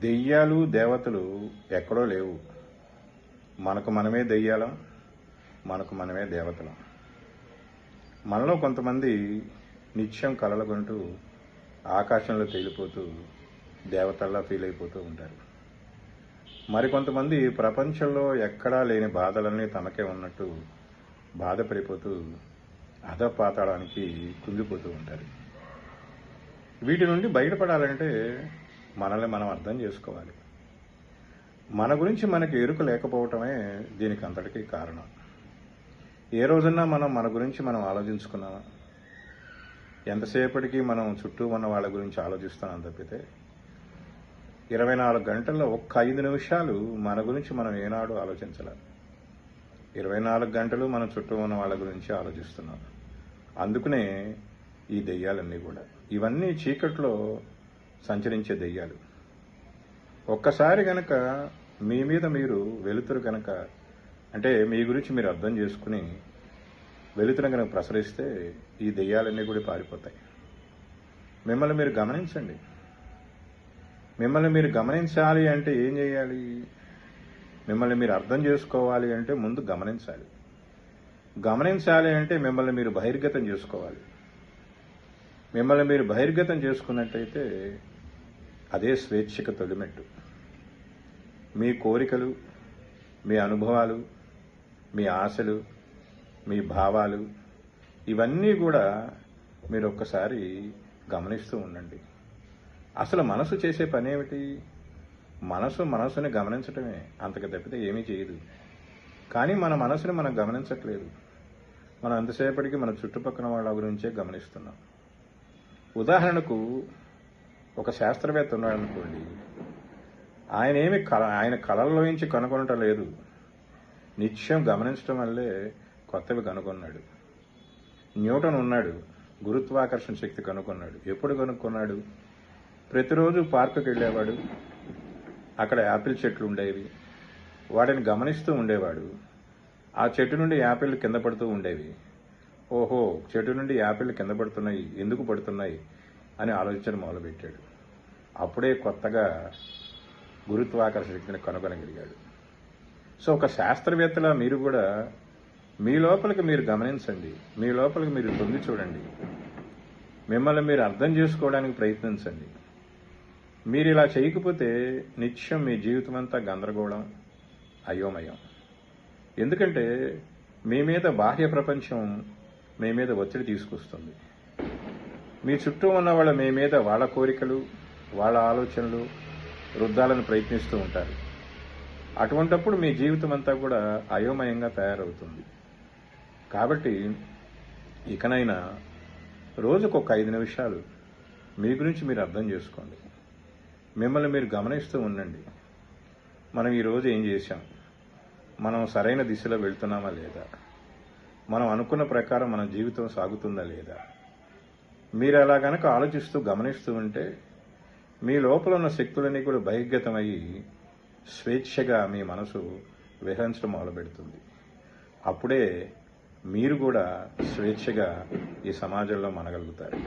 దెయ్యాలు దేవతలు ఎక్కడో లేవు. మనకు మనమే దెయ్యాలం, మనకు మనమే దేవతలం. మనలో కొంతమంది నిత్యం కలలుగంటూ ఆకాశంలో తేలిపోతూ దేవతల్లా ఫీల్ అయిపోతూ ఉంటారు. మరికొంతమంది ప్రపంచంలో ఎక్కడా లేని బాధలన్నీ తమకే ఉన్నట్టు బాధపడిపోతూ అధపాతాళానికి కుంగిపోతూ ఉంటారు. వీటి నుండి బయటపడాలంటే మనల్ని మనం అర్థం చేసుకోవాలి. మన గురించి మనకి ఎరుక లేకపోవటమే దీనికి అంతటికీ కారణం. ఏ రోజున్నా మనం మన గురించి మనం ఆలోచించుకున్నామా? ఎంతసేపటికి మనం చుట్టూ ఉన్న వాళ్ళ గురించి ఆలోచిస్తున్నాం తప్పితే 24 గంటల్లో ఒక్క 5 నిమిషాలు మన గురించి మనం ఏనాడు ఆలోచించలేం. 24 గంటలు మన చుట్టూ ఉన్న వాళ్ళ గురించి ఆలోచిస్తున్నాం. అందుకనే ఈ దెయ్యాలన్నీ కూడా, ఇవన్నీ చీకట్లో సంచరించే దెయ్యాలు. ఒక్కసారి గనక మీ మీద మీరు వెలుతురు కనుక, అంటే మీ గురించి మీరు అర్థం చేసుకుని వెలుతురు కనుక ప్రసరిస్తే ఈ దెయ్యాలన్నీ కూడా పారిపోతాయి. మిమ్మల్ని మీరు గమనించండి. మిమ్మల్ని మీరు గమనించాలి అంటే ఏం చేయాలి? మిమ్మల్ని మీరు అర్థం చేసుకోవాలి అంటే ముందు గమనించాలి. గమనించాలి అంటే మిమ్మల్ని మీరు బహిర్గతం చేసుకోవాలి. మిమ్మల్ని మీరు బహిర్గతం చేసుకున్నట్టయితే అదే స్వేచ్ఛకు తొలిమెట్టు. మీ కోరికలు, మీ అనుభవాలు, మీ ఆశలు, మీ భావాలు, ఇవన్నీ కూడా మీరు ఒక్కసారి గమనిస్తూ ఉండండి. అసలు మనసు చేసే పని ఏమిటి? మనసుని గమనించటమే, అంతకు తప్పితే ఏమీ చేయదు. కానీ మన మనసుని మనం గమనించట్లేదు. మనం అంతసేపటికి మన చుట్టుపక్కల వాళ్ళ గురించే గమనిస్తున్నాం. ఉదాహరణకు ఒక శాస్త్రవేత్త ఉన్నాడనుకోండి, ఆయన కళల్లోంచి కనుగొనటం లేదు, నిత్యం గమనించడం వల్లే కొత్తవి కనుగొన్నాడు. న్యూటన్ ఉన్నాడు, గురుత్వాకర్షణ శక్తి కనుగొన్నాడు. ఎప్పుడు కనుక్కున్నాడు? ప్రతిరోజు పార్కుకి వెళ్ళేవాడు, అక్కడ యాపిల్ చెట్లు ఉండేవి, వాటిని గమనిస్తూ ఉండేవాడు. ఆ చెట్టు నుండి యాపిల్ కింద పడుతూ ఉండేవి. ఓహో, చెట్టు నుండి యాపిల్ కింద పడుతున్నాయి, ఎందుకు పడుతున్నాయి అని ఆలోచించడం మొదలుపెట్టాడు. అప్పుడే కొత్తగా గురుత్వాకర్షణ శక్తిని కనుగొనగలిగాడు. సో ఒక శాస్త్రవేత్తలా మీరు కూడా మీ లోపలికి మీరు గమనించండి, మీ లోపలికి మీరు తొంగి చూడండి, మిమ్మల్ని మీరు అర్థం చేసుకోవడానికి ప్రయత్నించండి. మీరు ఇలా చేయకపోతే నిత్యం మీ జీవితం అంతా గందరగోళం, అయోమయం. ఎందుకంటే మీ మీద బాహ్య ప్రపంచం మీ మీద ఒత్తిడి తీసుకొస్తుంది. మీ చుట్టూ ఉన్న వాళ్ళ మీ మీద వాళ్ళ కోరికలు, వాళ్ళ ఆలోచనలు రుద్దాలను ప్రయత్నిస్తూ ఉంటారు. అటువంటప్పుడు మీ జీవితం అంతా కూడా అయోమయంగా తయారవుతుంది. కాబట్టి ఇకనైనా రోజుకు ఒక 5 నిమిషాలు మీ గురించి మీరు అర్థం చేసుకోండి. మిమ్మల్ని మీరు గమనిస్తూ ఉండండి. మనం ఈరోజు ఏం చేశాం? మనం సరైన దిశలో వెళ్తున్నామా లేదా? మనం అనుకున్న ప్రకారం మన జీవితం సాగుతుందా లేదా? మీరు అలా గనక ఆలోచిస్తూ గమనిస్తూ ఉంటే మీ లోపల ఉన్న శక్తులన్నీ కూడా బహిర్గతమయ్యి స్వేచ్ఛగా మీ మనసు విహరించడం మొదలుపెడుతుంది. అప్పుడే మీరు కూడా స్వేచ్ఛగా ఈ సమాజంలో మనగలుగుతారు.